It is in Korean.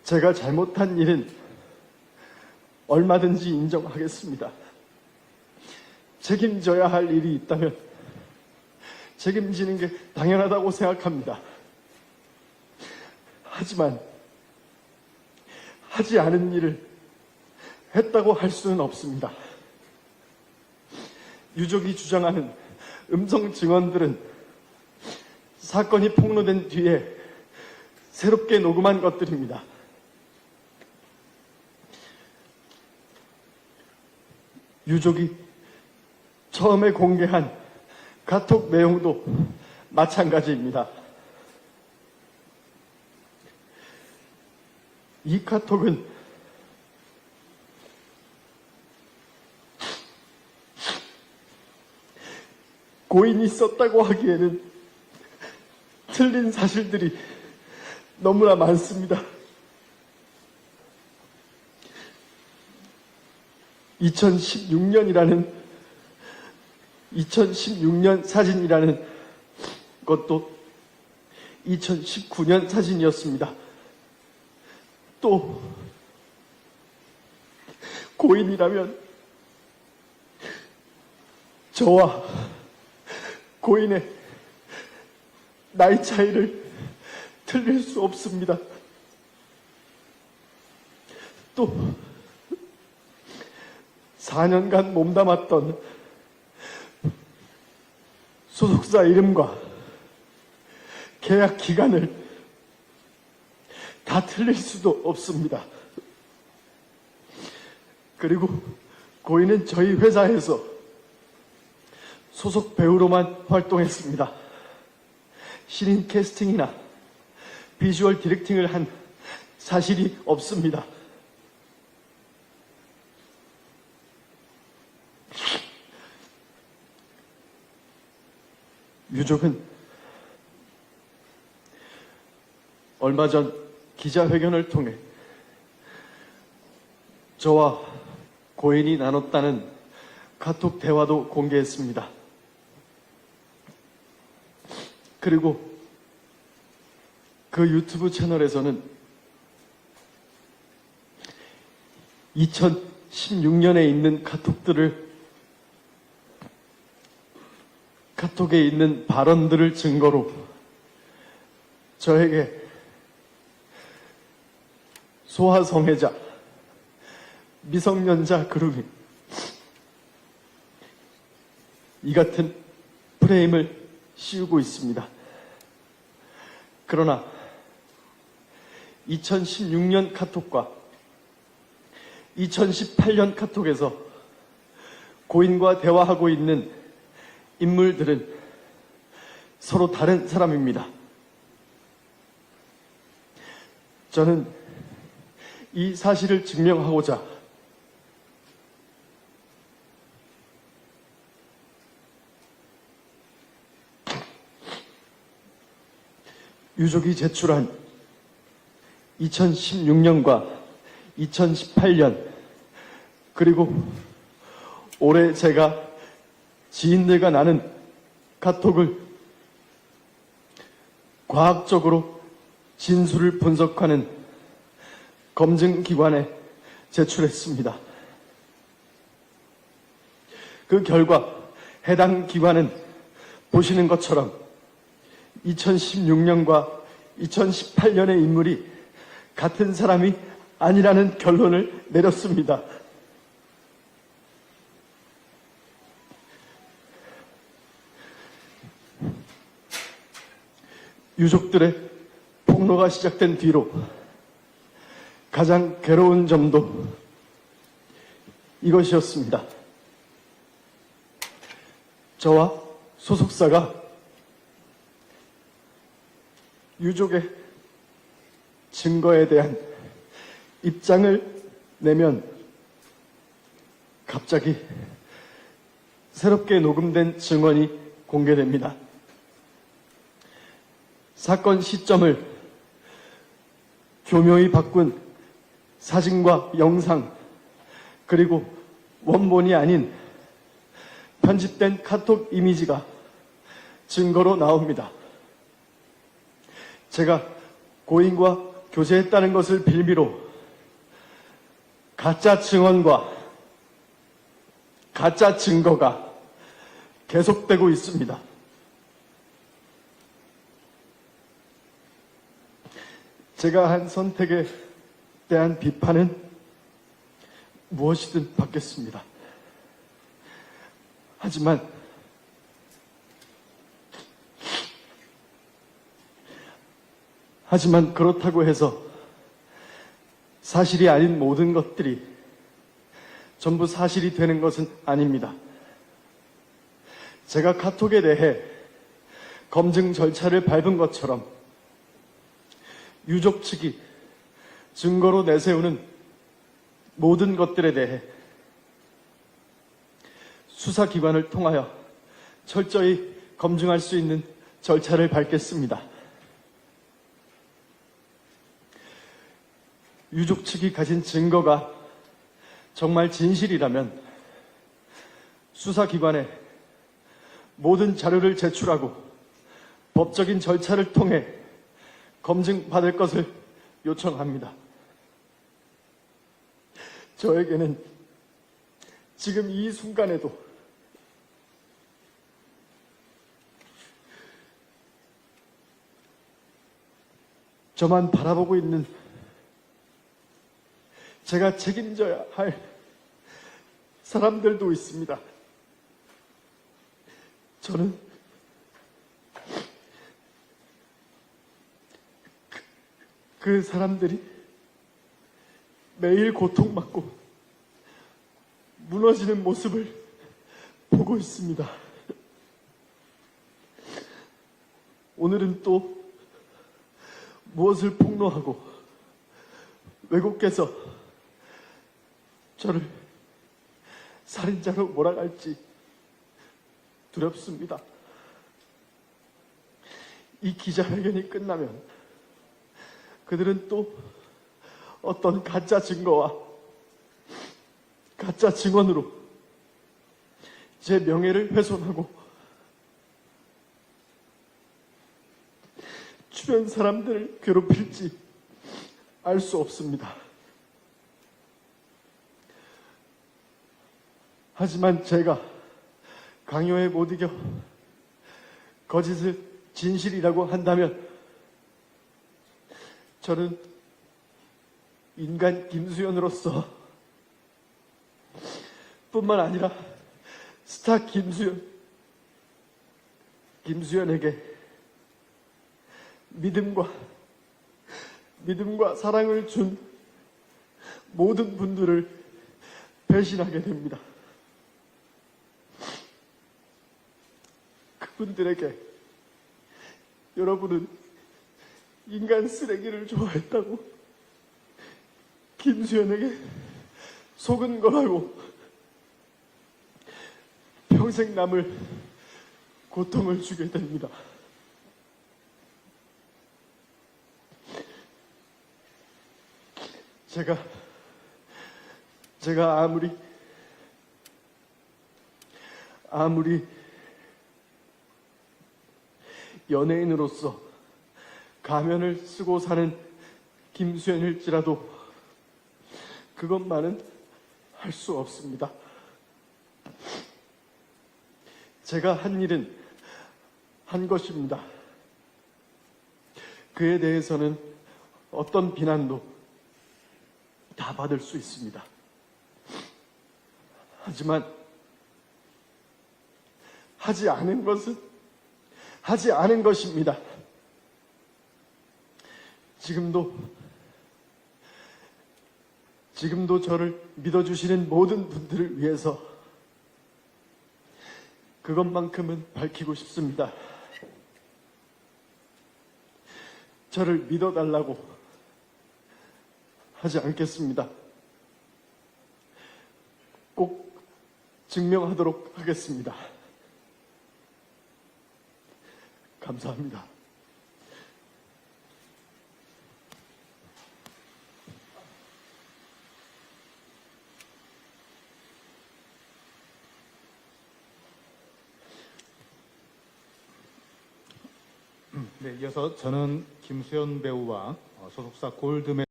제가 잘못한 일은 얼마든지 인정하겠습니다. 책임져야 할 일이 있다면 책임지는 게 당연하다고 생각합니다. 하지만 하지 않은 일을 했다고 할 수는 없습니다. 유족이 주장하는 음성 증언들은 사건이 폭로된 뒤에 새롭게 녹음한 것들입니다. 유족이 처음에 공개한 카톡 내용도 마찬가지입니다. 이 카톡은 고인이 썼다고 하기에는 틀린 사실들이 너무나 많습니다. 2016년 사진이라는 것도 2019년 사진이었습니다. 또 고인이라면 저와 고인의 나이 차이를 틀릴 수 없습니다. 또 4년간 몸담았던 소속사 이름과 계약 기간을 다 틀릴 수도 없습니다. 그리고 고인은 저희 회사에서 소속 배우로만 활동했습니다. 신인 캐스팅이나 비주얼 디렉팅을 한 사실이 없습니다. 유족은 얼마 전 기자회견을 통해 저와 고인이 나눴다는 카톡 대화도 공개했습니다. 그리고 그 유튜브 채널에서는 2016년에 있는 카톡에 있는 발언들을 증거로 저에게 소아성애자, 미성년자 그루밍, 이 같은 프레임을 씌우고 있습니다. 그러나 2016년 카톡과 2018년 카톡에서 고인과 대화하고 있는 인물들은 서로 다른 사람입니다. 저는 이 사실을 증명하고자 유족이 제출한 2016년과 2018년 그리고 올해 제가 지인들과 나눈 카톡을 과학적으로 진술을 분석하는 검증기관에 제출했습니다. 그 결과 해당 기관은 보시는 것처럼 2016년과 2018년의 인물이 같은 사람이 아니라는 결론을 내렸습니다. 유족들의 폭로가 시작된 뒤로 가장 괴로운 점도 이것이었습니다. 저와 소속사가 유족의 증거에 대한 입장을 내면 갑자기 새롭게 녹음된 증언이 공개됩니다. 사건 시점을 교묘히 바꾼 사진과 영상, 그리고 원본이 아닌 편집된 카톡 이미지가 증거로 나옵니다. 제가 고인과 교제했다는 것을 빌미로 가짜 증언과 가짜 증거가 계속되고 있습니다. 제가 한 선택에 대한 비판은 무엇이든 받겠습니다. 하지만 그렇다고 해서 사실이 아닌 모든 것들이 전부 사실이 되는 것은 아닙니다. 제가 카톡에 대해 검증 절차를 밟은 것처럼 유족 측이 증거로 내세우는 모든 것들에 대해 수사기관을 통하여 철저히 검증할 수 있는 절차를 밟겠습니다. 유족 측이 가진 증거가 정말 진실이라면 수사기관에 모든 자료를 제출하고 법적인 절차를 통해 검증받을 것을 요청합니다. 저에게는 지금 이 순간에도 저만 바라보고 있는 제가 책임져야 할 사람들도 있습니다. 저는 그 사람들이 매일 고통받고 무너지는 모습을 보고 있습니다. 오늘은 또 무엇을 폭로하고 외국께서 저를 살인자로 몰아갈지 두렵습니다. 이 기자회견이 끝나면 그들은 또 어떤 가짜 증거와 가짜 증언으로 제 명예를 훼손하고 주변 사람들을 괴롭힐지 알 수 없습니다. 하지만 제가 강요에 못 이겨 거짓을 진실이라고 한다면 저는 인간 김수현으로서 뿐만 아니라 스타 김수현에게 믿음과 사랑을 준 모든 분들을 배신하게 됩니다. 그분들에게 여러분은 인간 쓰레기를 좋아했다고 김수현에게 속은 거라고 평생 남을 고통을 주게 됩니다. 제가 아무리 연예인으로서 가면을 쓰고 사는 김수현일지라도 그것만은 할 수 없습니다. 제가 한 일은 한 것입니다. 그에 대해서는 어떤 비난도 다 받을 수 있습니다. 하지만 하지 않은 것은 하지 않은 것입니다. 지금도 저를 믿어주시는 모든 분들을 위해서 그것만큼은 밝히고 싶습니다. 저를 믿어달라고 하지 않겠습니다. 꼭 증명하도록 하겠습니다. 감사합니다. 네, 이어서 저는 김수현 배우와 소속사 골드맨